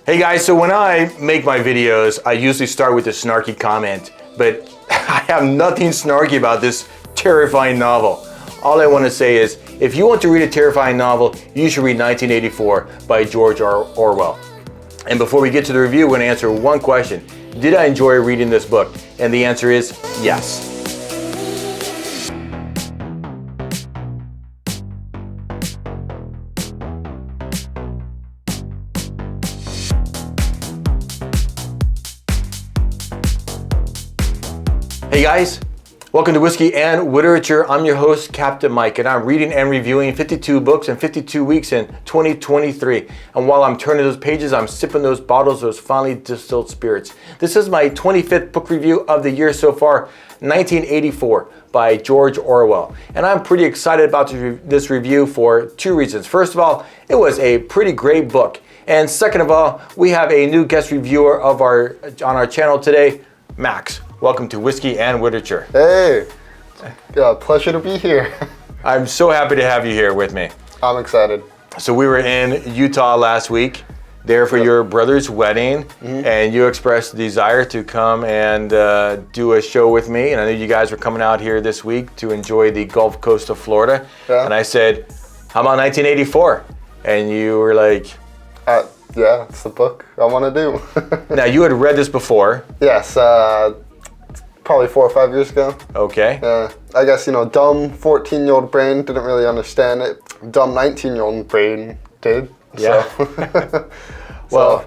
Hey guys, so when I make my videos, I usually start with a snarky comment, but I have nothing snarky about this terrifying novel. All I want to say is, if you want to read a terrifying novel, you should read 1984 by George Orwell. And before we get to the review, we're going to answer one question. Did I enjoy reading this book? And the answer is yes. Hey guys, welcome to Whiskey and Literature. I'm your host, Captain Mike, and I'm reading and reviewing 52 books in 52 weeks in 2023. And while I'm turning those pages, I'm sipping those bottles, those finely distilled spirits. This is my 25th book review of the year so far, 1984 by George Orwell. And I'm pretty excited about this review for two reasons. First of all, it was a pretty great book. And second of all, we have a new guest reviewer on our channel today, Max. Welcome to Whiskey and Literature. Hey, pleasure to be here. I'm so happy to have you here with me. I'm excited. So we were in Utah last week, there for your brother's wedding, and you expressed a desire to come and do a show with me. And I knew you guys were coming out here this week to enjoy the Gulf Coast of Florida. Yeah. And I said, how about 1984? And you were like... yeah, it's the book I want to do. Now, you had read this before. Yes, probably 4 or 5 years ago. Okay. I guess, dumb 14-year-old brain didn't really understand it. Dumb 19-year-old brain did. Yeah. So, well,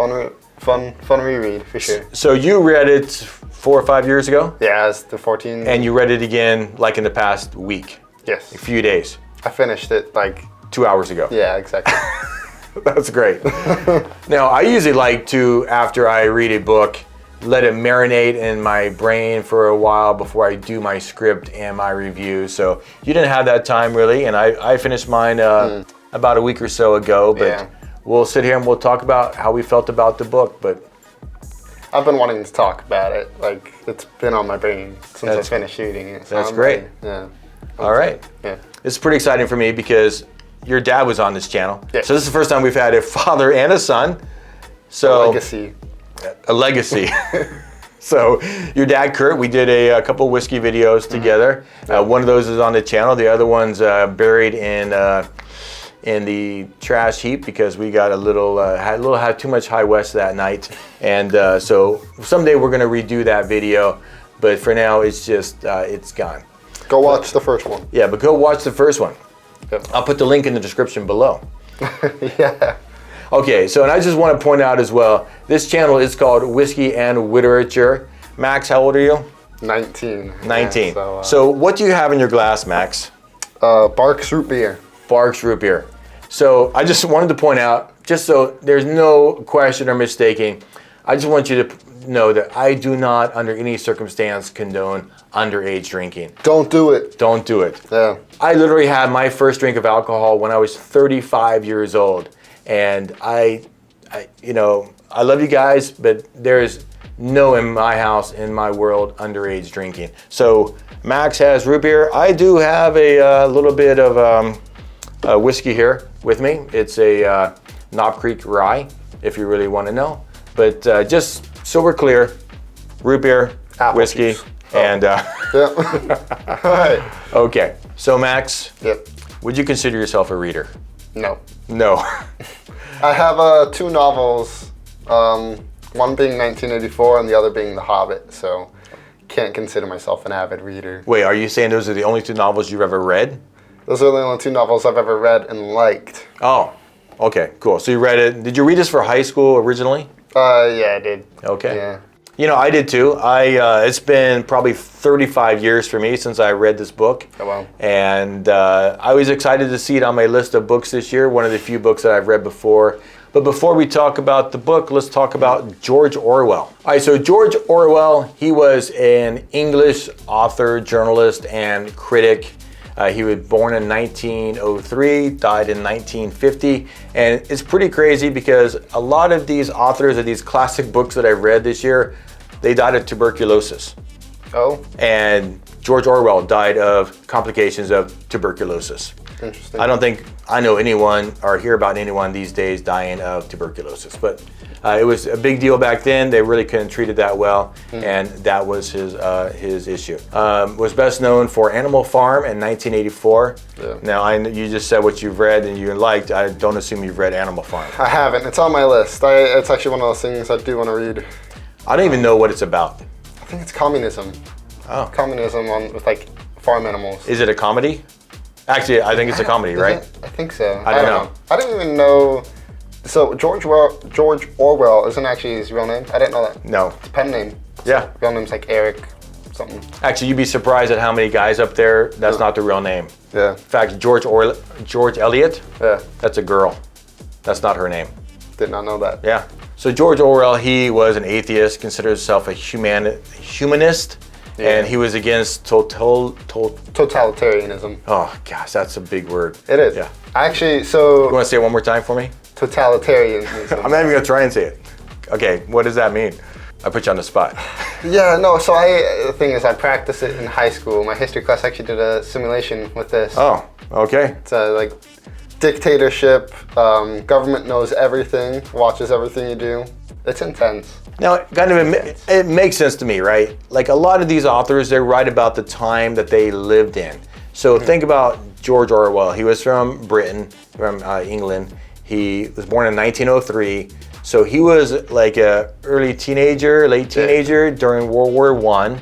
fun reread for sure. So you read it 4 or 5 years ago? Yeah, it's the 14. And you read it again like in the past week? Yes. A few days? I finished it like... 2 hours ago? Yeah, exactly. That's great. Now, I usually like to, after I read a book, let it marinate in my brain for a while before I do my script and my review. So you didn't have that time really, and I finished mine about a week or so ago, but we'll sit here and we'll talk about how we felt about the book. But I've been wanting to talk about it. Like, it's been on my brain since I finished reading it. So that's great. Yeah. All right. Yeah. It's pretty exciting for me because your dad was on this channel. Yes. So this is the first time we've had a father and a son. So a legacy. A legacy. So your dad, Kurt, we did a couple whiskey videos together. One of those is on the channel. The other one's buried in the trash heap because we got had too much High West that night. And so someday we're going to redo that video. But for now, it's just, it's gone. Go watch the first one. Yeah, but go watch the first one. Yep. I'll put the link in the description below. Yeah. Okay, so and I just want to point out as well, this channel is called Whiskey and Literature. Max, how old are you? 19. 19. Yeah, so what do you have in your glass, Max? Barks root beer. Barks root beer. So I just wanted to point out, just so there's no question or mistaking, I just want you to know that I do not, under any circumstance, condone underage drinking. Don't do it. Don't do it. Yeah. I literally had my first drink of alcohol when I was 35 years old. And I love you guys, but there's no in my house, in my world, underage drinking. So Max has root beer. I do have a little bit of whiskey here with me. It's a Knob Creek Rye, if you really want to know. But just so we're clear, root beer, apple whiskey, juice. And yeah. All right. Okay. So Max, yep. Would you consider yourself a reader? No. No. I have 2 novels, one being 1984 and the other being The Hobbit, so can't consider myself an avid reader. Wait, are you saying those are the only 2 novels you've ever read? Those are the only 2 novels I've ever read and liked. Oh, okay, cool. So you read it. Did you read this for high school originally? Yeah, I did. Okay. Yeah. I did too. It's been probably 35 years for me since I read this book. Oh, wow. And I was excited to see it on my list of books this year, one of the few books that I've read before. But before we talk about the book, let's talk about George Orwell. All right, so George Orwell, he was an English author, journalist, and critic. He was born in 1903, died in 1950, and it's pretty crazy because a lot of these authors of these classic books that I've read this year, they died of tuberculosis. Oh. And George Orwell died of complications of tuberculosis. Interesting. I don't think I know anyone or hear about anyone these days dying of tuberculosis, but it was a big deal back then. They really couldn't treat it that well, and that was his issue. Was best known for Animal Farm in 1984. Yeah. Now, you just said what you've read and you liked. I don't assume you've read Animal Farm. I haven't. It's on my list. It's actually one of those things I do want to read. I don't even know what it's about. I think it's communism. Oh. Communism with like farm animals. Is it a comedy? Actually, I think it's a comedy, right? I think so. I don't know. I didn't even know. So George Orwell isn't actually his real name. I didn't know that. No. It's a pen name. Yeah. Real name's like Eric something. Actually, you'd be surprised at how many guys up there, that's not the real name. Yeah. In fact, George Eliot, Yeah. that's a girl. That's not her name. Did not know that. Yeah. So George Orwell, he was an atheist, considered himself a humanist, and he was against Totalitarianism. oh gosh, that's a big word. It is. Yeah. Actually, You so want to say it one more time for me? totalitarianism. I'm not even gonna try and say it. Okay, what does that mean? I put you on the spot. Yeah, no, so the thing is I practiced it in high school. My history class actually did a simulation with this. Oh, okay. It's like dictatorship, government knows everything, watches everything you do. It's intense. Now, it makes sense to me, right? Like a lot of these authors, they write about the time that they lived in. So think about George Orwell. He was from Britain, from England. He was born in 1903. So he was like a early teenager, late teenager during World War I.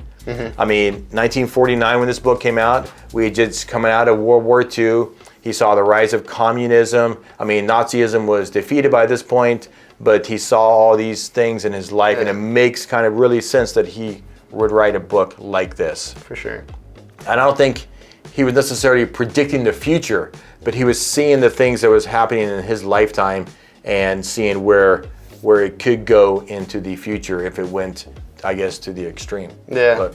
I mean, 1949 when this book came out, we had just coming out of World War II. He saw the rise of communism. I mean, Nazism was defeated by this point, but he saw all these things in his life, and it makes kind of really sense that he would write a book like this. For sure. And I don't think he was necessarily predicting the future, but he was seeing the things that was happening in his lifetime and seeing where it could go into the future if it went, I guess, to the extreme. Yeah.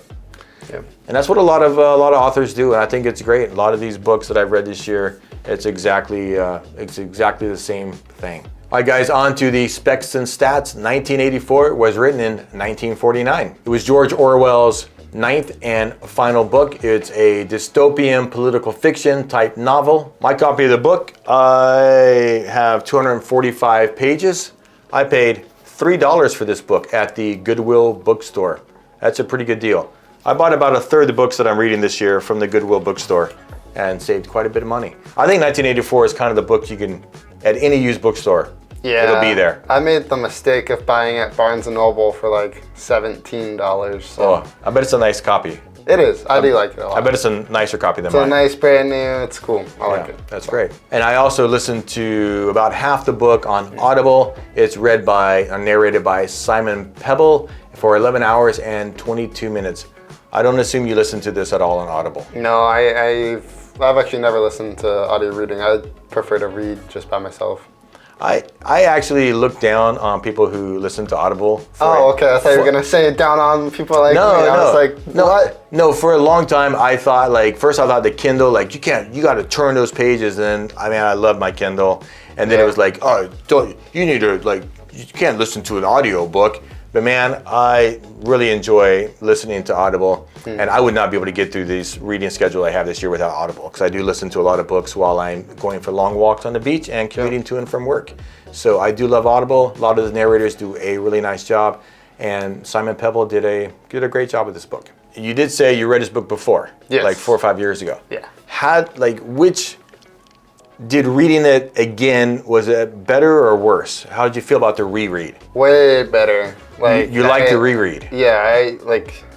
Yeah. And that's what a lot of authors do, and I think it's great. A lot of these books that I've read this year, it's exactly the same thing. All right, guys, on to the Specs and Stats. 1984 was written in 1949. It was George Orwell's ninth and final book. It's a dystopian political fiction type novel. My copy of the book, I have 245 pages. I paid $3 for this book at the Goodwill bookstore. That's a pretty good deal. I bought about a third of the books that I'm reading this year from the Goodwill bookstore and saved quite a bit of money. I think 1984 is kind of the book you can, at any used bookstore, it'll be there. I made the mistake of buying at Barnes & Noble for like $17. So. Oh, I bet it's a nice copy. It is. I do like it a lot. I bet it's a nicer copy than It's mine. a nice, brand new. It's cool. I like it. That's great. And I also listened to about half the book on Audible. It's read by, narrated by Simon Pebble for 11 hours and 22 minutes. I don't assume you listen to this at all on Audible. No, I've actually never listened to audio reading. I prefer to read just by myself. I actually look down on people who listen to Audible. Okay. I thought you were gonna say it down on people like me. I was like, what? No, for a long time I thought first I thought the Kindle, you got to turn those pages, and I love my Kindle, and then it was like, oh, you need to you can't listen to an audio book. But man, I really enjoy listening to Audible, and I would not be able to get through this reading schedule I have this year without Audible, because I do listen to a lot of books while I'm going for long walks on the beach and commuting to and from work. So I do love Audible. A lot of the narrators do a really nice job, and Simon Pebble did a great job with this book. You did say you read his book before, like 4 or 5 years ago. Yeah. Did reading it again, was it better or worse? How did you feel about the reread? Way better. You like to reread? Yeah,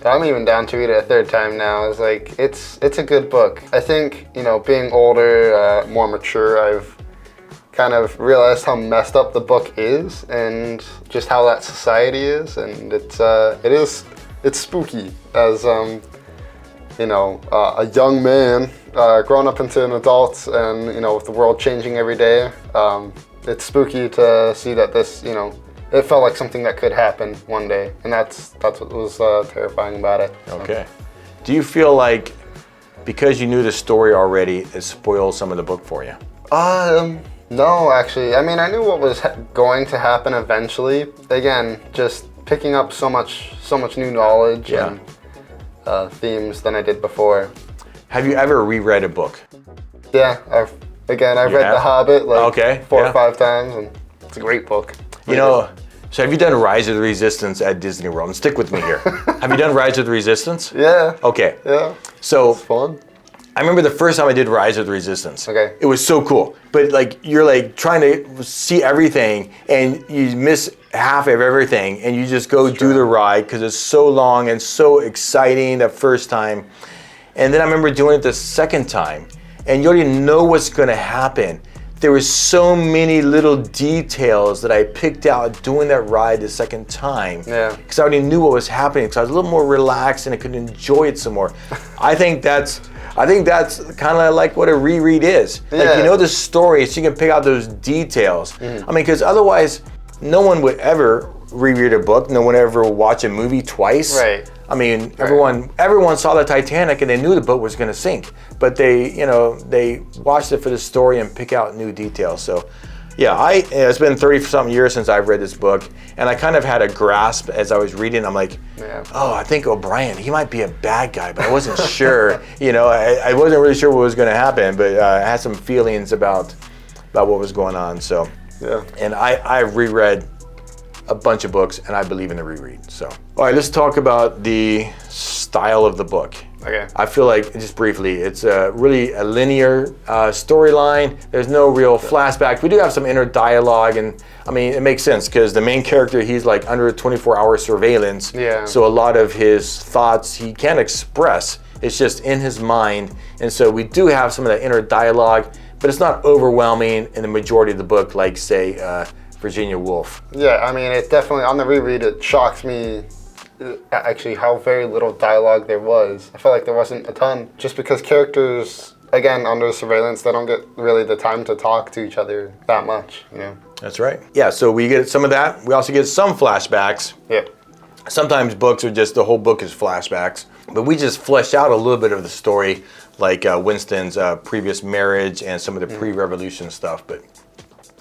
I'm even down to read it a third time now. It's a good book. I think, being older, more mature, I've kind of realized how messed up the book is and just how that society is, and it's spooky as a young man growing up into an adult, and with the world changing every day. It's spooky to see that this, it felt like something that could happen one day, and that's what was terrifying about it. So. Okay. Do you feel like because you knew the story already, it spoiled some of the book for you? No, actually. I knew what was going to happen eventually. Again, just picking up so much new knowledge and themes than I did before. Have you ever reread a book? Yeah, I've read have? The Hobbit like Okay, 4 yeah. or 5 times, and it's a great book. You know, so have you done Rise of the Resistance at Disney World? And stick with me here. Have you done Rise of the Resistance? Yeah. Okay. Yeah. So It's fun. I remember the first time I did Rise of the Resistance. Okay. It was so cool. But like you're like trying to see everything and you miss half of everything and you just go do the ride because it's so long and so exciting the first time. And then I remember doing it the second time and you already know what's going to happen. There were so many little details that I picked out doing that ride the second time. Yeah. Because I already knew what was happening. Because I was a little more relaxed and I could enjoy it some more. I think that's kind of like what a reread is. Yeah. Like you know the story, so you can pick out those details. I mean, because otherwise, no one would ever reread a book. No one ever will watch a movie twice. Right. I mean, everyone saw the Titanic and they knew the boat was going to sink, but they watched it for the story and pick out new details. So, yeah, it's been 30-something years since I've read this book, and I kind of had a grasp as I was reading. I'm like, oh, I think O'Brien, he might be a bad guy, but I wasn't sure. I wasn't really sure what was going to happen, but I had some feelings about what was going on. So, Yeah. and I reread a bunch of books, and I believe in the reread. So, all right, let's talk about the style of the book. Okay. I feel like, just briefly, it's really a linear storyline. There's no real flashbacks. We do have some inner dialogue, and I mean, it makes sense because the main character, he's like under 24-hour surveillance. Yeah. So a lot of his thoughts he can't express. It's just in his mind, and so we do have some of that inner dialogue, but it's not overwhelming in the majority of the book, like say Virginia Woolf. Yeah, I mean, it definitely, on the reread, it shocks me actually how very little dialogue there was. I felt like there wasn't a ton, just because characters, again, under surveillance, they don't get really the time to talk to each other that much, That's right. Yeah, so we get some of that. We also get some flashbacks. Yep. Sometimes books are just, the whole book is flashbacks, but we just flesh out a little bit of the story, like Winston's previous marriage and some of the pre-revolution stuff, but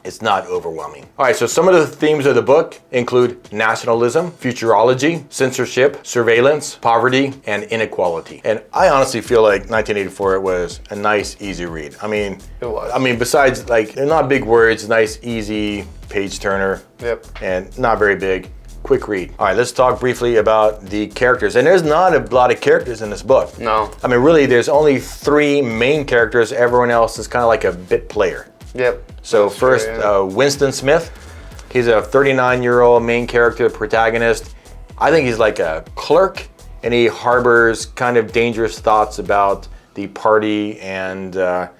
it's not overwhelming. All right, so some of the themes of the book include nationalism, futurology, censorship, surveillance, poverty, and inequality. And I honestly feel like 1984 was a nice, easy read. I mean, It was. I mean, besides, like, they're not big words, nice, easy page turner. Yep. And not very big. Quick read. All right, let's talk briefly about the characters. And there's not a lot of characters in this book. No. I mean, really, there's only 3 main characters. Everyone else is kind of like a bit player. Yep. So That's first, true, yeah. Winston Smith. He's a 39-year-old main character, protagonist. I think he's like a clerk, and he harbors kind of dangerous thoughts about the party and the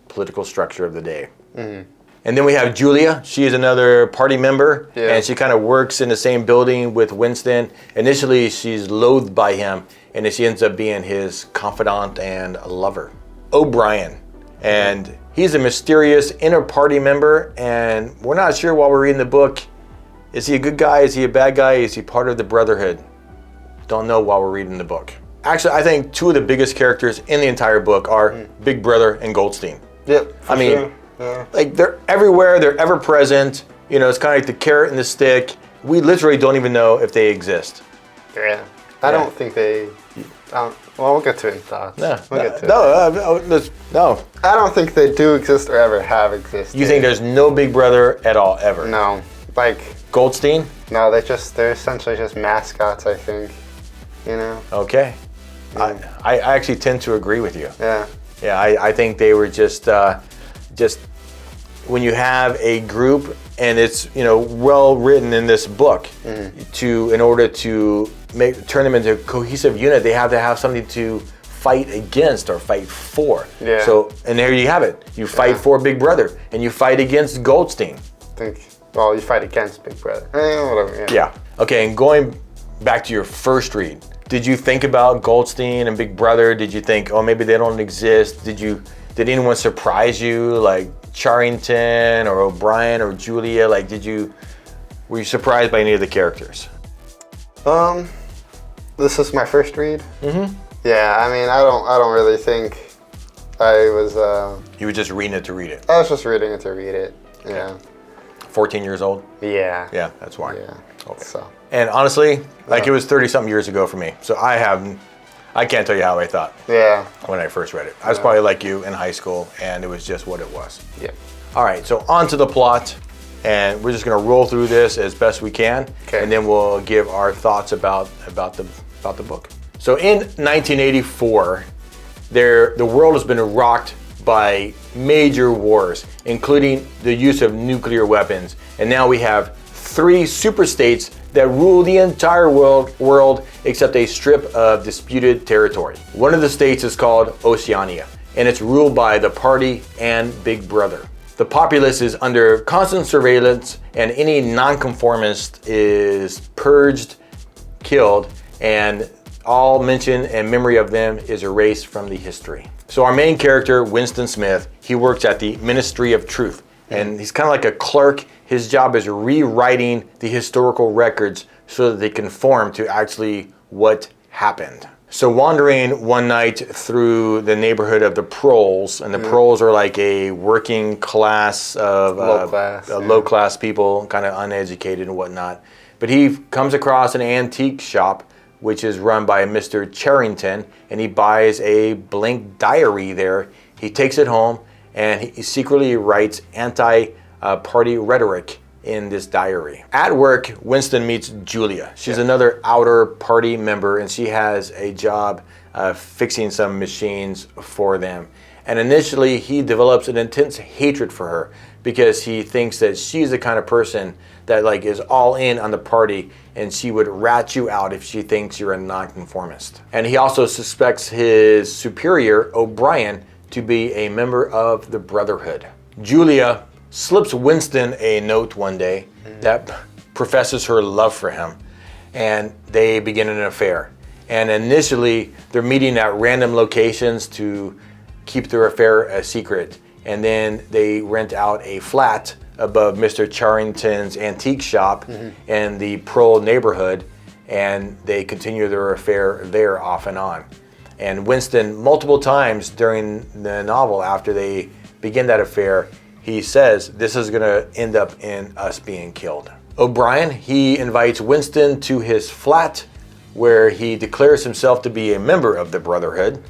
political structure of the day. Mm-hmm. And then we have Julia. She is another party member, and she kind of works in the same building with Winston. Initially, she's loathed by him, and then she ends up being his confidant and lover. O'Brien. And he's a mysterious inner party member, and we're not sure while we're reading the book, is he a good guy, is he a bad guy, is he part of the Brotherhood? Don't know while we're reading the book. Actually, I think 2 of the biggest characters in the entire book are Big Brother and Goldstein. Yep. I mean, like they're everywhere, they're ever present. It's kind of like the carrot and the stick. We literally don't even know if they exist. Yeah. I don't think they... well, we'll get to it in thoughts. No, We'll get to it. no. I don't think they do exist or ever have existed. You think there's no Big Brother at all, ever? No. Like, Goldstein? no, they're essentially just mascots, I think. Okay. Yeah. I actually tend to agree with you. Yeah. Yeah, I think they were just when you have a group and it's well written in this book, in order to turn them into a cohesive unit, they have to have something to fight against or fight for. Yeah. So, and there you have it. You fight for Big Brother and you fight against Goldstein. You fight against Big Brother. Whatever. Yeah. Okay, and going back to your first read, did you think about Goldstein and Big Brother? Did you think, oh, maybe they don't exist? Did anyone surprise you, like Charrington or O'Brien or Julia? Like, were you surprised by any of the characters? This is my first read. Mm-hmm. Yeah, I mean, I don't really think I was. You were just reading it to read it. I was just reading it to read it. Yeah. 14 years old? Yeah. Yeah, that's why. Yeah. Okay. So. And honestly, like it was 30-something years ago for me. So I I can't tell you how I thought Yeah. when I first read it. I was probably like you in high school, and it was just what it was. Yeah. All right, so on to the plot, and we're just going to roll through this as best we can, Okay. and then we'll give our thoughts about the book. So in 1984, the world has been rocked by major wars, including the use of nuclear weapons, and now we have 3 super states that rule the entire world except a strip of disputed territory. One of the states is called Oceania, and it's ruled by the party and Big Brother. The populace is under constant surveillance, and any nonconformist is purged, killed, and all mention and memory of them is erased from the history. So our main character, Winston Smith, he works at the Ministry of Truth, and he's kind of like a clerk. His job is rewriting the historical records so that they conform to actually what happened. So wandering one night through the neighborhood of the Proles, and the Proles are like a working class of low class people, kind of uneducated and whatnot. But he comes across an antique shop which is run by Mr. Charrington, and he buys a blank diary there. He takes it home, and he secretly writes anti-party rhetoric in this diary. At work, Winston meets Julia. She's another outer party member, and she has a job fixing some machines for them. And initially, he develops an intense hatred for her because he thinks that she's the kind of person that like is all in on the party, and she would rat you out if she thinks you're a nonconformist. And he also suspects his superior, O'Brien, to be a member of the Brotherhood. Julia slips Winston a note one day that professes her love for him, and they begin an affair. And initially, they're meeting at random locations to keep their affair a secret. And then they rent out a flat above Mr. Charrington's antique shop in the Prole neighborhood, and they continue their affair there off and on. And Winston, multiple times during the novel, after they begin that affair, he says this is going to end up in us being killed. O'Brien, he invites Winston to his flat where he declares himself to be a member of the Brotherhood,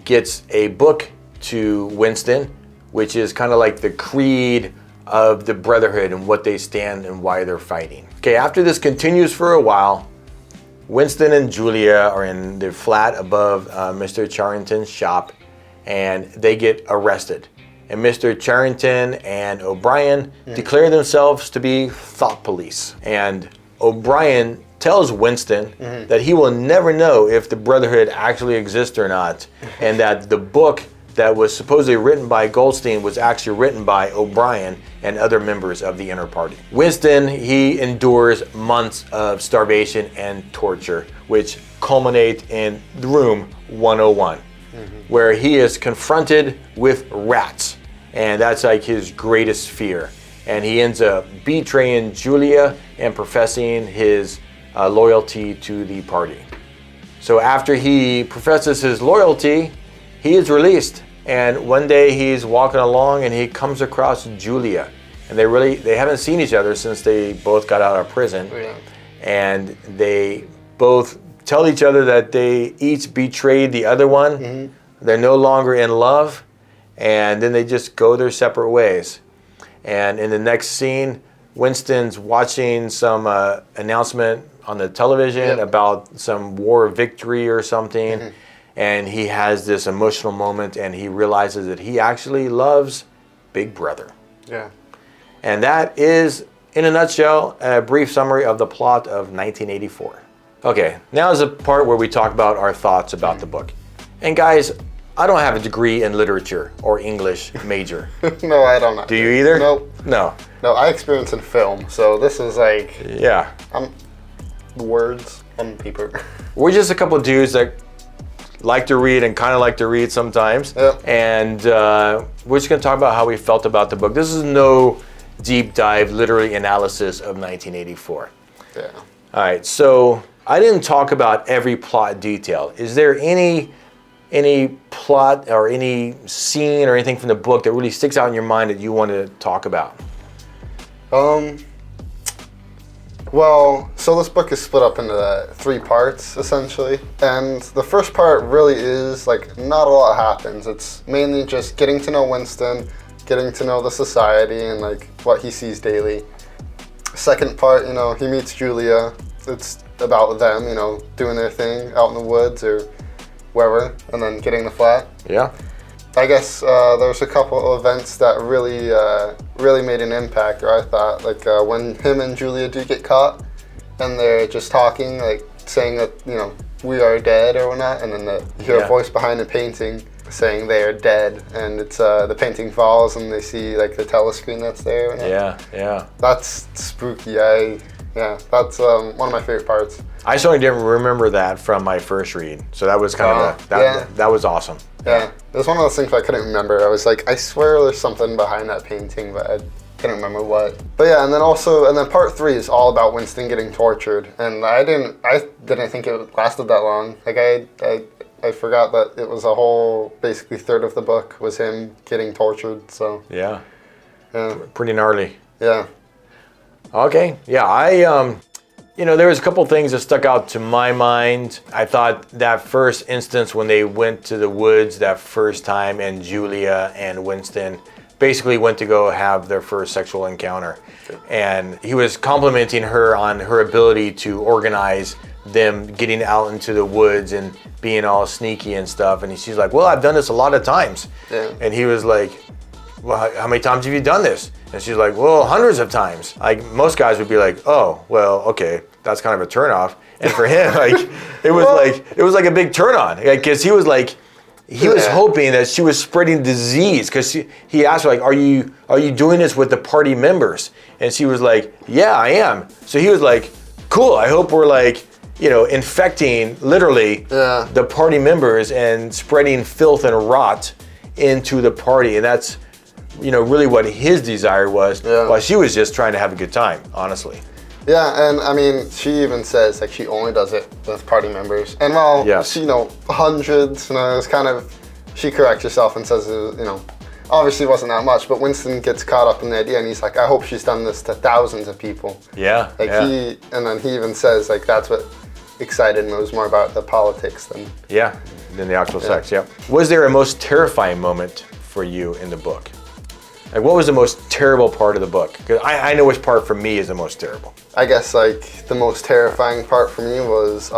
gets a book to Winston, which is kind of like the creed of the Brotherhood and what they stand and why they're fighting. Okay, after this continues for a while, Winston and Julia are in the flat above Mr. Charrington's shop, and they get arrested. And Mr. Charrington and O'Brien declare themselves to be thought police. And O'Brien tells Winston that he will never know if the Brotherhood actually exists or not, and that the book that was supposedly written by Goldstein was actually written by O'Brien and other members of the inner party. Winston, he endures months of starvation and torture, which culminate in room 101, where he is confronted with rats, and that's like his greatest fear. And he ends up betraying Julia and professing his loyalty to the party. So after he professes his loyalty, he is released, and one day he's walking along and he comes across Julia, and they haven't seen each other since they both got out of prison. And they both tell each other that they each betrayed the other one. They're no longer in love, and then they just go their separate ways. And in the next scene, Winston's watching some announcement on the television about some war victory or something. And he has this emotional moment, and he realizes that he actually loves Big Brother. And that is, in a nutshell, a brief summary of the plot of 1984. Okay, now is the part where we talk about our thoughts about the book. And guys, I don't have a degree in literature or English major. No, I don't know. Do you either? Nope. No. No, I experience in film, so this is like... Yeah. Words on paper. We're just a couple of dudes that like to read and kind of like to read sometimes. And we're just going to talk about how we felt about the book. This is no deep dive, literary analysis of 1984. Yeah. All right, so I didn't talk about every plot detail. Is there any plot or any scene or anything from the book that really sticks out in your mind that you want to talk about? Well, So this book is split up into 3 parts, essentially. And the first part really is, like, not a lot happens. It's mainly just getting to know Winston, getting to know the society and, like, what he sees daily. Second part, you know, he meets Julia. It's about them, you know, doing their thing out in the woods or wherever, and then getting the flat. Yeah. I guess there's a couple of events that really made an impact, or I thought, like when him and Julia do get caught, and they're just talking, like saying that, you know, we are dead or whatnot, and then you hear a voice behind the painting saying they are dead, and it's the painting falls, and they see like the telescreen that's there. Yeah. That's spooky. That's one of my favorite parts. I certainly didn't remember that from my first read, so that was kind of that was awesome. Yeah, it was one of those things I couldn't remember. I was like, I swear there's something behind that painting, but I couldn't remember what. But yeah, and then part 3 is all about Winston getting tortured, and I didn't think it lasted that long. Like I forgot that it was a whole basically third of the book was him getting tortured. So yeah, yeah, pretty gnarly. Yeah. Okay, yeah, you know, there was a couple things that stuck out to my mind. I thought that first instance when they went to the woods that first time, and Julia and Winston basically went to go have their first sexual encounter. And he was complimenting her on her ability to organize them getting out into the woods and being all sneaky and stuff. And she's like, well, I've done this a lot of times. Yeah. And he was like, well, how many times have you done this? And she's like, well, hundreds of times. Like most guys would be like, oh, well, okay, that's kind of a turnoff. And for him, like, it was like a big turn on, because he was like, he was hoping that she was spreading disease, because he asked her, like, are you doing this with the party members? And she was like, yeah, I am. So he was like, cool, I hope we're like, you know, infecting literally the party members and spreading filth and rot into the party. And that's, you know, really what his desire was, while she was just trying to have a good time, honestly. Yeah, and I mean, she even says like she only does it with party members. And while she, you know, hundreds, you know, it's kind of, she corrects herself and says, you know, obviously it wasn't that much, but Winston gets caught up in the idea and he's like, I hope she's done this to thousands of people. Yeah. Like and then he even says like that's what excited him. It was more about the politics than the actual sex. Yeah. Was there a most terrifying moment for you in the book? Like, what was the most terrible part of the book? Because I know which part for me is the most terrible. I guess like the most terrifying part for me was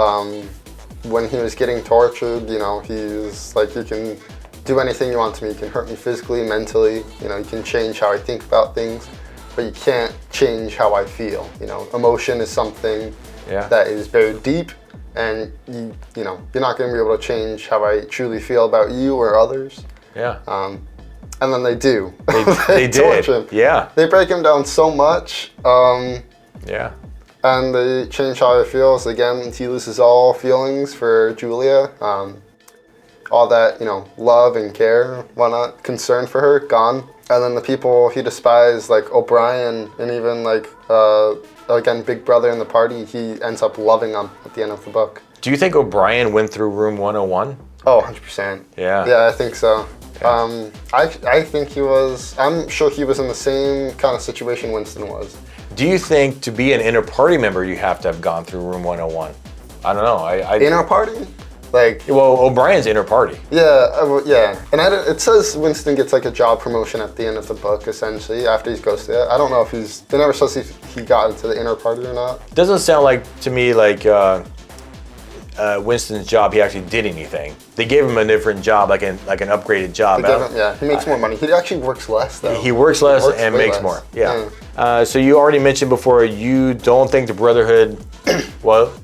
when he was getting tortured. You know, he was like, you can do anything you want to me. You can hurt me physically, mentally. You know, you can change how I think about things, but you can't change how I feel. You know, emotion is something that is very deep, and you know, you're not going to be able to change how I truly feel about you or others. Yeah. And then they do. They did. Him. Yeah. They break him down so much. Yeah. And they change how he feels. Again, he loses all feelings for Julia. All that, you know, love and care, whatnot, concern for her, gone. And then the people he despised, like O'Brien, and even like, again, Big Brother in the party, he ends up loving them at the end of the book. Do you think O'Brien went through room 101? Oh, 100%. Yeah. Yeah, I think so. Yeah. I think he was, I'm sure he was in the same kind of situation Winston was. Do you think to be an inner party member, you have to have gone through room 101? I don't know. Inner party? Like, well, O'Brien's inner party. Yeah, yeah. And it says Winston gets like a job promotion at the end of the book, essentially, after he goes to it. I don't know if it never says if he got into the inner party or not. Doesn't sound like, to me, like Winston's job, he actually did anything. They gave him a different job, like an upgraded job. He makes more money. He actually works less, though. He works less and makes more. Yeah. So you already mentioned before, you don't think the Brotherhood, well,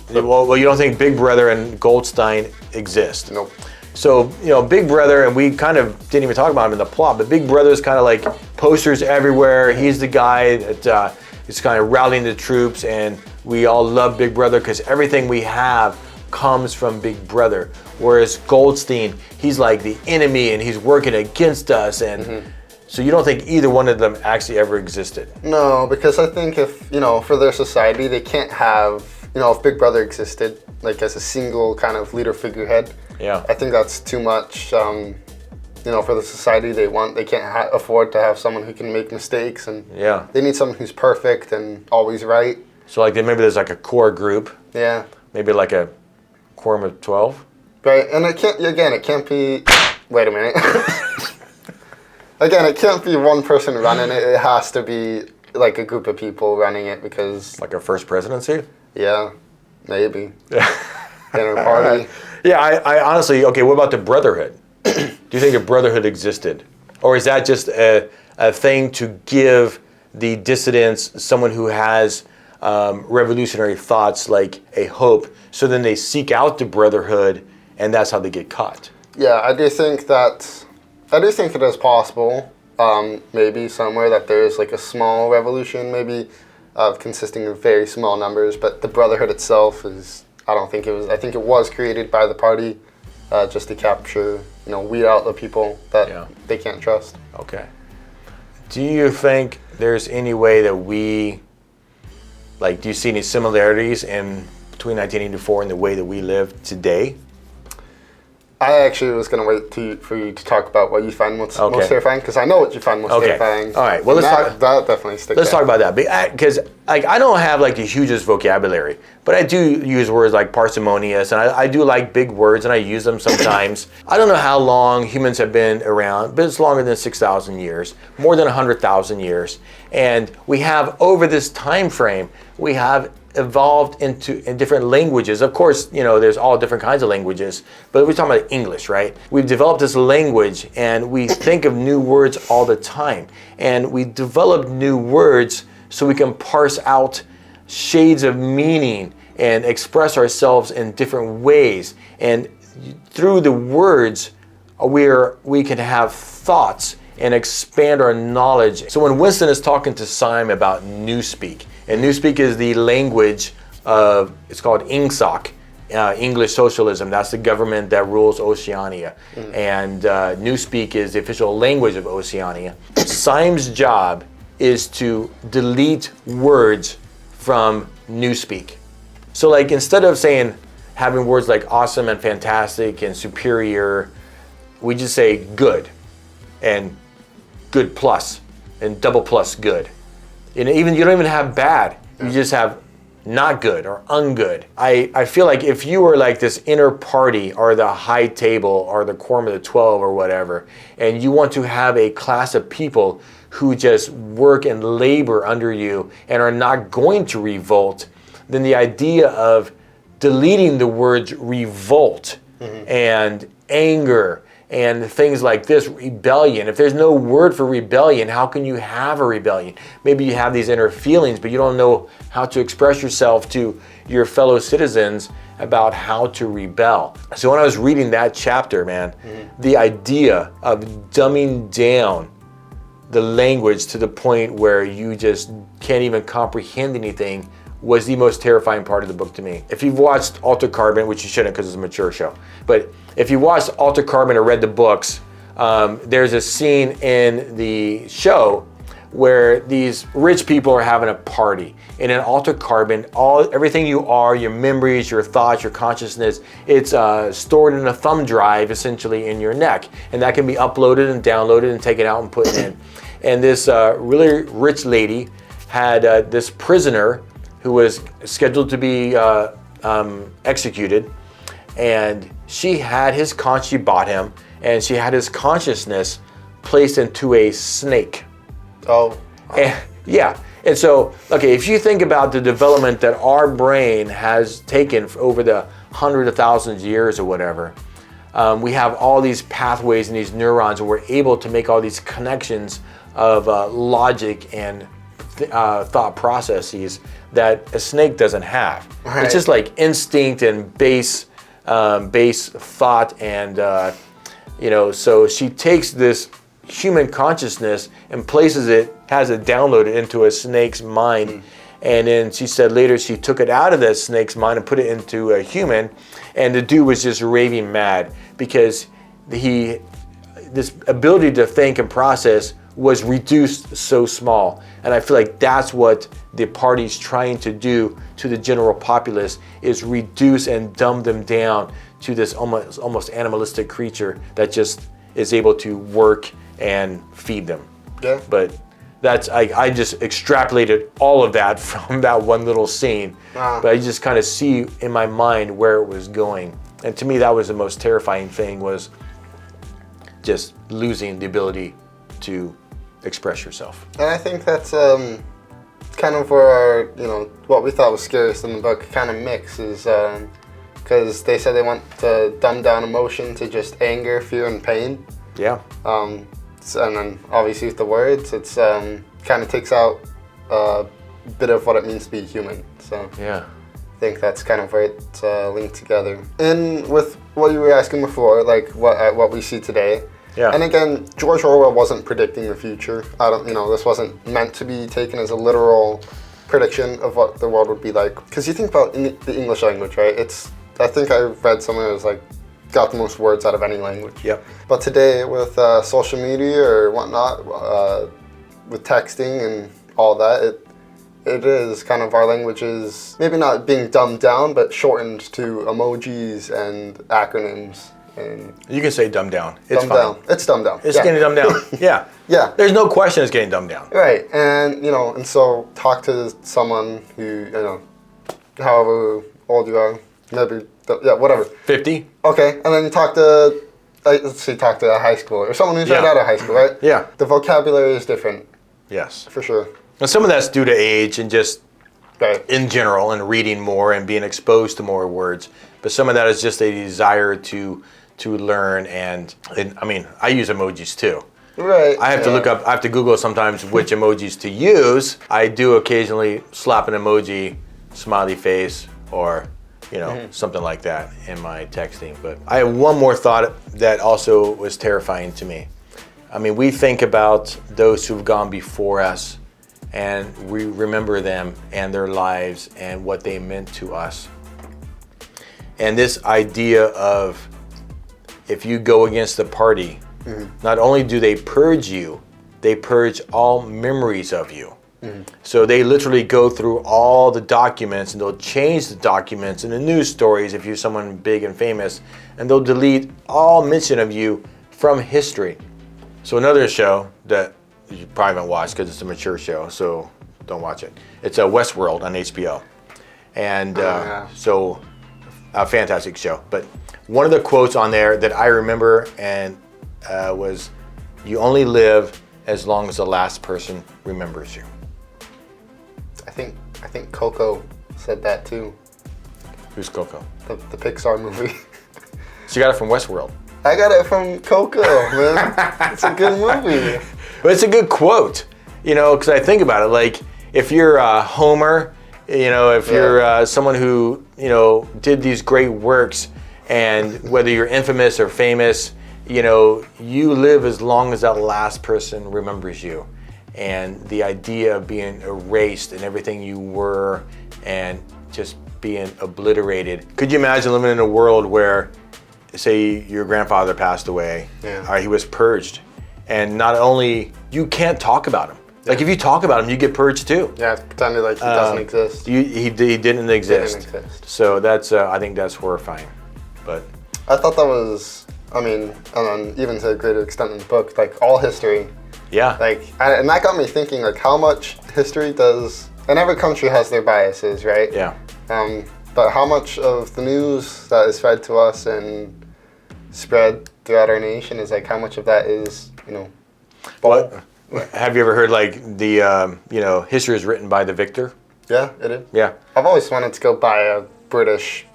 you don't think Big Brother and Goldstein exist. Nope. So, you know, Big Brother, and we kind of didn't even talk about him in the plot, but Big Brother's kind of like posters everywhere. He's the guy that is kind of rallying the troops, and we all love Big Brother because everything we have comes from Big Brother. Whereas Goldstein, he's like the enemy and he's working against us. And so you don't think either one of them actually ever existed? No, because I think if, you know, for their society, they can't have, you know, if Big Brother existed, like as a single kind of leader figurehead, I think that's too much, you know, for the society they want. They can't afford to have someone who can make mistakes, and they need someone who's perfect and always right. So like maybe there's like a core group, Yeah. maybe like a quorum of 12. Right, and it can't be. Wait a minute. Again, it can't be one person running it. It has to be like a group of people running it because. Like a first presidency? Yeah, maybe. Dinner party. Yeah, I honestly, okay, what about the brotherhood? Do you think a brotherhood existed? Or is that just a thing to give the dissidents, someone who has revolutionary thoughts, like a hope, so then they seek out the brotherhood and that's how they get caught? Yeah, I do think it is possible, maybe somewhere that there is like a small revolution, maybe consisting of very small numbers, but the brotherhood itself is, I think it was created by the party just to capture, weed out the people that they can't trust. Okay. Do you think there's any way that do you see any similarities between 1984 and the way that we live today? I actually was going to wait for you to talk about what you find most terrifying, because I know what you find most terrifying. All right. Well, that definitely sticks. Let's talk about that, because I don't have like the hugest vocabulary, but I do use words like parsimonious, and I do like big words, and I use them sometimes. I don't know how long humans have been around, but it's longer than 6,000 years, more than 100,000 years, and we have over this time frame, we have evolved in different languages. Of course, there's all different kinds of languages, but we're talking about English, right? We've developed this language and we think of new words all the time. And we develop new words so we can parse out shades of meaning and express ourselves in different ways. And through the words, we can have thoughts and expand our knowledge. So when Winston is talking to Simon about Newspeak, and Newspeak is the language of, it's called INGSOC, English Socialism. That's the government that rules Oceania. And Newspeak is the official language of Oceania. Simon's job is to delete words from Newspeak. So like instead of having words like awesome and fantastic and superior, we just say good and good plus and double plus good. You don't even have bad. You just have not good or ungood. I feel like if you were like this inner party or the high table or the quorum of the 12 or whatever, and you want to have a class of people who just work and labor under you and are not going to revolt, then the idea of deleting the words revolt and anger and things like this, rebellion. If there's no word for rebellion, how can you have a rebellion? Maybe you have these inner feelings, but you don't know how to express yourself to your fellow citizens about how to rebel. So when I was reading that chapter, man, the idea of dumbing down the language to the point where you just can't even comprehend anything was the most terrifying part of the book to me. If you've watched Altered Carbon, which you shouldn't because it's a mature show, but if you watched Altered Carbon or read the books, there's a scene in the show where these rich people are having a party. And in Altered Carbon, everything you are, your memories, your thoughts, your consciousness, it's stored in a thumb drive essentially in your neck. And that can be uploaded and downloaded and taken out and put in. And this really rich lady had this prisoner who was scheduled to be executed, and she had his she bought him, and she had his consciousness placed into a snake. Oh. And, yeah. And so, okay, if you think about the development that our brain has taken over the hundreds of thousands of years or whatever, we have all these pathways and these neurons, and we're able to make all these connections of logic and thought processes that a snake doesn't have. Right. It's just like instinct and base thought, and so she takes this human consciousness and has it downloaded into a snake's mind. And then she said later she took it out of that snake's mind and put it into a human, and the dude was just raving mad because this ability to think and process was reduced so small. And I feel like that's what the party's trying to do to the general populace, is reduce and dumb them down to this almost animalistic creature that just is able to work and feed them. Yeah. But I just extrapolated all of that from that one little scene. But I just kind of see in my mind where it was going. And to me, that was the most terrifying thing, was just losing the ability to express yourself. And I think that's kind of where our, what we thought was scariest in the book kind of mixes, because they said they want to dumb down emotion to just anger, fear, and pain. Yeah. And then obviously with the words, it's kind of takes out a bit of what it means to be human. So yeah, I think that's kind of where it's linked together. And with what you were asking before, like what we see today. Yeah. And again, George Orwell wasn't predicting the future. This wasn't meant to be taken as a literal prediction of what the world would be like. Because you think about the English language, right? I think I read somewhere it was like got the most words out of any language. Yep. But today with social media or whatnot, with texting and all that, it is kind of, our language is maybe not being dumbed down, but shortened to emojis and acronyms. And you can say dumbed down. It's dumbed fine. down. It's dumbed down. It's getting dumbed down. Yeah. Yeah. There's no question it's getting dumbed down. Right. And, and so talk to someone who, however old you are, maybe, whatever. 50? Okay. And then you talk to, talk to a high schooler or someone who's right out of high school, right? Yeah. The vocabulary is different. Yes. For sure. And some of that's due to age and just right. in general and reading more and being exposed to more words. But some of that is just a desire to learn, and I mean, I use emojis too. Right. I have to look up, I have to Google sometimes which emojis to use. I do occasionally slap an emoji, smiley face, or something like that in my texting. But I have one more thought that also was terrifying to me. I mean, we think about those who've gone before us, and we remember them and their lives and what they meant to us. And this idea of, if you go against the party, not only do they purge you, they purge all memories of you. So they literally go through all the documents, and they'll change the documents in the news stories if you're someone big and famous, and they'll delete all mention of you from history. So another show that you probably haven't watched because it's a mature show, so don't watch it. It's a Westworld on HBO. And so a fantastic show. But one of the quotes on there that I remember was, "You only live as long as the last person remembers you." I think Coco said that too. Who's Coco? The Pixar movie. So you got it from Westworld. I got it from Coco, man. It's a good movie. But it's a good quote, because I think about it, like, if you're Homer, if you're someone who, did these great works, and whether you're infamous or famous, you live as long as that last person remembers you. And the idea of being erased and everything you were and just being obliterated. Could you imagine living in a world where, say, your grandfather passed away, or he was purged, and not only, you can't talk about him. Like, if you talk about him, you get purged too. Yeah, it's pretended like he doesn't exist. He didn't exist. So that's, I think that's horrifying. But I thought that was, and then even to a greater extent in the book, like, all history. Yeah. And that got me thinking, like, how much history does, and every country has their biases, right? Yeah. But how much of the news that is fed to us and spread throughout our nation is, like, how much of that is, What? Have you ever heard, like, the, history is written by the victor? Yeah, it is. Yeah. I've always wanted to go buy a British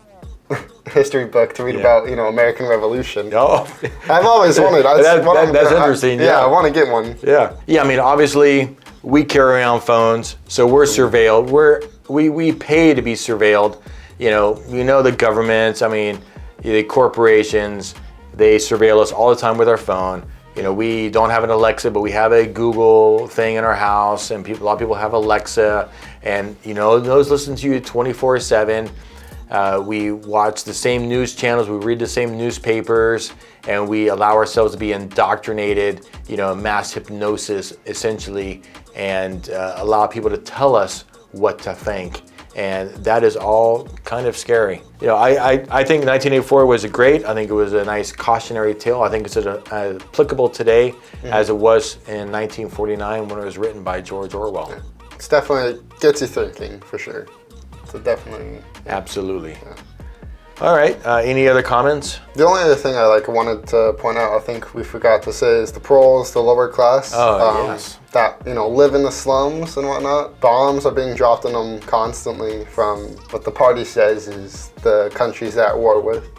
history book to read about, American Revolution. Oh. I've always wanted. That's interesting. Yeah, I want to get one. Yeah. Yeah, I mean, obviously, we carry around phones, so we're surveilled. We pay to be surveilled. The governments, the corporations, they surveil us all the time with our phone. We don't have an Alexa, but we have a Google thing in our house, and a lot of people have Alexa, and those listen to you 24/7. We watch the same news channels, we read the same newspapers, and we allow ourselves to be indoctrinated, mass hypnosis essentially, and allow people to tell us what to think. And that is all kind of scary. You know, I think 1984 was great. I think it was a nice cautionary tale. I think it's as applicable today as it was in 1949 when it was written by George Orwell. Yeah. It's definitely gets you thinking for sure. So definitely. Absolutely. Yeah. All right. Any other comments? The only other thing I wanted to point out, I think we forgot to say, is the proles, the lower class. Yes. That, live in the slums and whatnot. Bombs are being dropped on them constantly from what the party says is the countries they're at war with.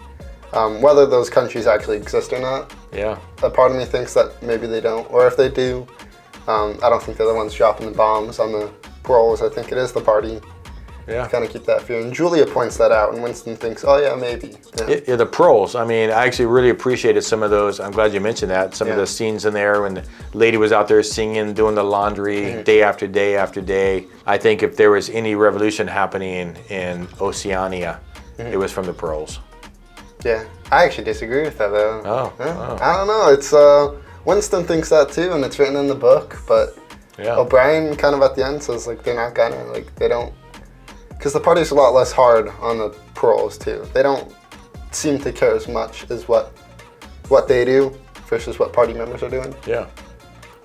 Whether those countries actually exist or not. Yeah. A part of me thinks that maybe they don't. Or if they do, I don't think they're the ones dropping the bombs on the proles. I think it is the party. Yeah. Kind of keep that fear. And Julia points that out, and Winston thinks, oh yeah, maybe. Yeah, the proles. I mean, I actually really appreciated some of those. I'm glad you mentioned that. Some of the scenes in there when the lady was out there singing, doing the laundry day after day after day. I think if there was any revolution happening in Oceania, it was from the proles. Yeah. I actually disagree with that, though. Oh. I don't know. It's Winston thinks that too, and it's written in the book, but O'Brien kind of at the end says, they're not gonna, they don't. Because the party's a lot less hard on the proles too. They don't seem to care as much as what they do versus what party members are doing. Yeah.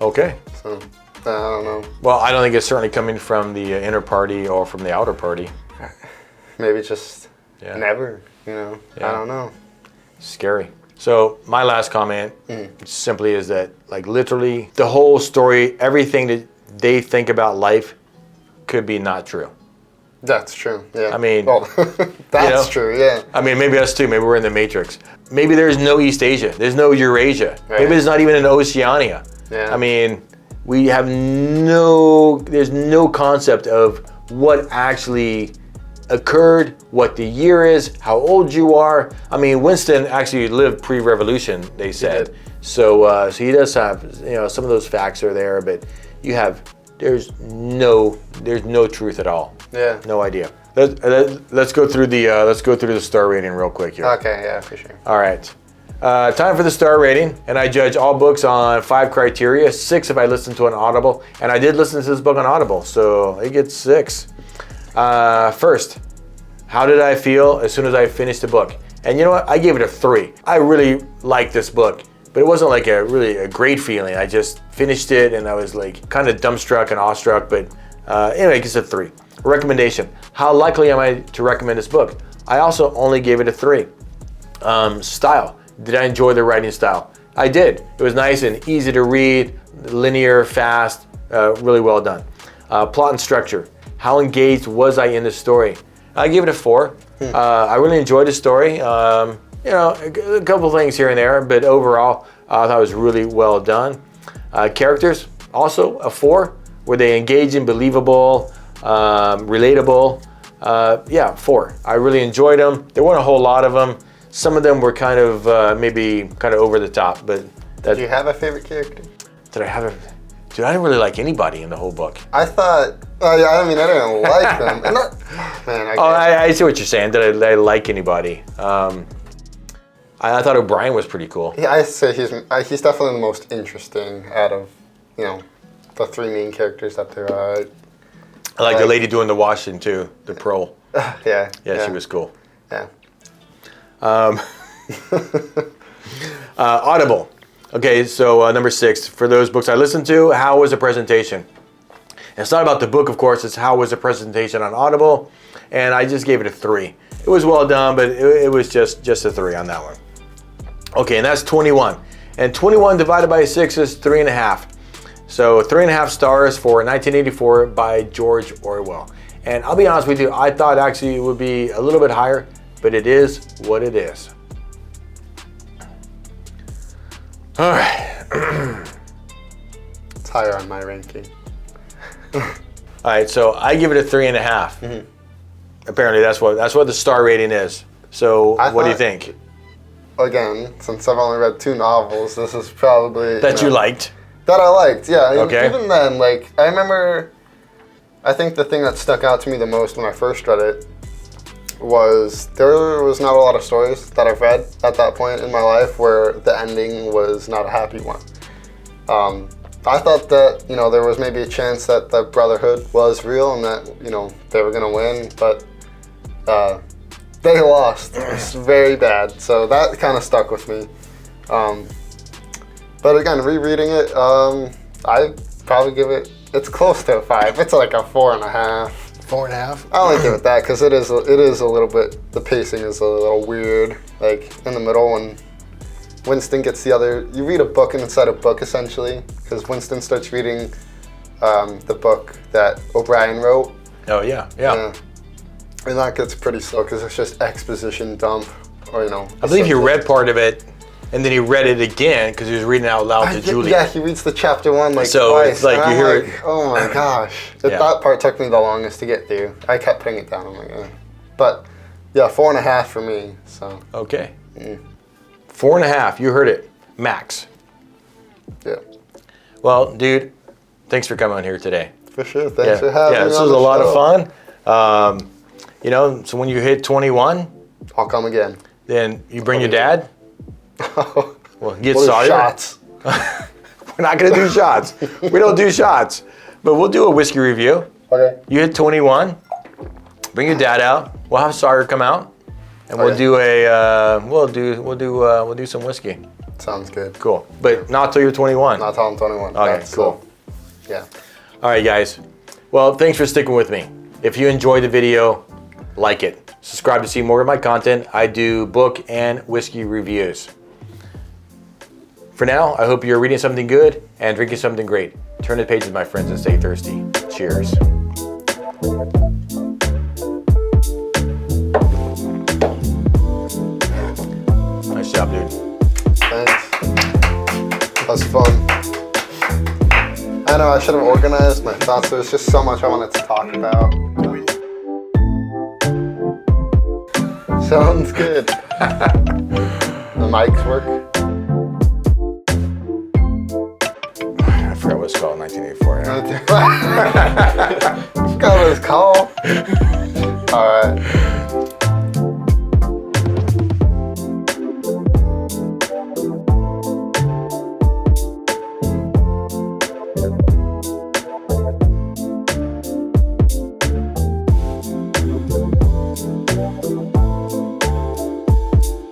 Okay. So, I don't know. Well, I don't think it's certainly coming from the inner party or from the outer party. Maybe just never, I don't know. Scary. So my last comment simply is that, literally, the whole story, everything that they think about life could be not true. That's true, yeah. I mean, that's true, yeah. I mean, maybe us too. Maybe we're in the Matrix. Maybe there's no East Asia. There's no Eurasia. Right. Maybe there's not even an Oceania. Yeah. I mean, we have there's no concept of what actually occurred, what the year is, how old you are. I mean, Winston actually lived pre-revolution, they said. So he does have, some of those facts are there, but there's no truth at all. Yeah. No idea. Let's go through the star rating real quick here. Okay, yeah, for sure. All right. Time for the star rating, and I judge all books on 5 criteria. 6 if I listen to an Audible, and I did listen to this book on Audible, so it gets 6. First, how did I feel as soon as I finished the book? And you know what? I gave it a 3. I really liked this book, but it wasn't a great feeling. I just finished it, and I was kind of dumbstruck and awestruck. But anyway, it gets a 3. Recommendation: how likely am I to recommend this book? I also only gave it a 3. Style: did I enjoy the writing style? I did. It was nice and easy to read, linear, fast, really well done. Plot and structure: how engaged was I in the story? I give it a 4. I really enjoyed the story. A couple things here and there, but overall, I thought it was really well done. Characters, also a 4. Were they engaging, believable, relatable? 4. I really enjoyed them. There weren't a whole lot of them. Some of them were kind of maybe kind of over the top, but Did you have a favorite character? Did I have a? Dude, I didn't really like anybody in the whole book. I thought. I didn't like them. And man, I see what you're saying. Did I like anybody? I thought O'Brien was pretty cool. Yeah, I say he's definitely the most interesting out of the 3 main characters that there are. I like the lady doing the washing too, the prole. Yeah, she was cool. Yeah. Audible. Okay, so number 6. For those books I listened to, how was the presentation? And it's not about the book, of course. It's how was the presentation on Audible, and I just gave it a 3. It was well done, but it was just a 3 on that one. Okay, and that's 21. And 21 divided by 6 is 3.5. So 3.5 stars for 1984 by George Orwell. And I'll be honest with you, I thought actually it would be a little bit higher, but it is what it is. All right. It's higher on my ranking. All right, so I give it a 3.5. Apparently, that's what the star rating is. So, what do you think? Again, since I've only read 2 novels, this is probably you liked. That I liked, yeah. Okay. Even then, I remember. I think the thing that stuck out to me the most when I first read it was there was not a lot of stories that I've read at that point in my life where the ending was not a happy one. I thought that, you know, there was maybe a chance that the Brotherhood was real and that, you know, they were going to win, but they lost. It's very bad. So that kind of stuck with me. But again, rereading it, I probably give it, it's close to a 5. It's like a 4.5. 4.5. I only give it that because it is a little bit, the pacing is a little weird. Like in the middle when Winston gets the other, you read a book inside a book essentially, because Winston starts reading the book that O'Brien wrote. Oh yeah. And that gets pretty slow because it's just exposition dump, or you know. I believe he read part of it, and then he read it again because he was reading it out loud to Julia. Yeah, he reads the chapter 1 like so twice. it's like you hear it. Oh my gosh, that part took me the longest to get through. I kept putting it down. I'm like, but yeah, 4.5 for me. So okay. 4.5. You heard it, max. Yeah. Well, dude, thanks for coming on here today. For sure. Thanks for having me. Yeah, this was a lot of fun. You know, so when you hit 21, I'll come again. then you bring your dad. Well, get What are Sawyer. shots? We're not gonna do shots. We don't do shots, but we'll do a whiskey review. Okay. You hit 21, bring your dad out. We'll have Sawyer come out, and we'll do a we'll do some whiskey. Sounds good. Cool, but not till you're 21. Not till I'm 21. Okay, That's cool. Yeah. All right, guys. Well, thanks for sticking with me. If you enjoyed the video, like it. Subscribe to see more of my content. I do book and whiskey reviews. For now, I hope you're reading something good and drinking something great. Turn the pages, my friends, and stay thirsty. Cheers. Nice job, dude. Thanks. That was fun. I know I should have organized my thoughts. There was just so much I wanted to talk about. Sounds good. The mics work. I forgot what it's called, 1984. Forgot what it's called. All right.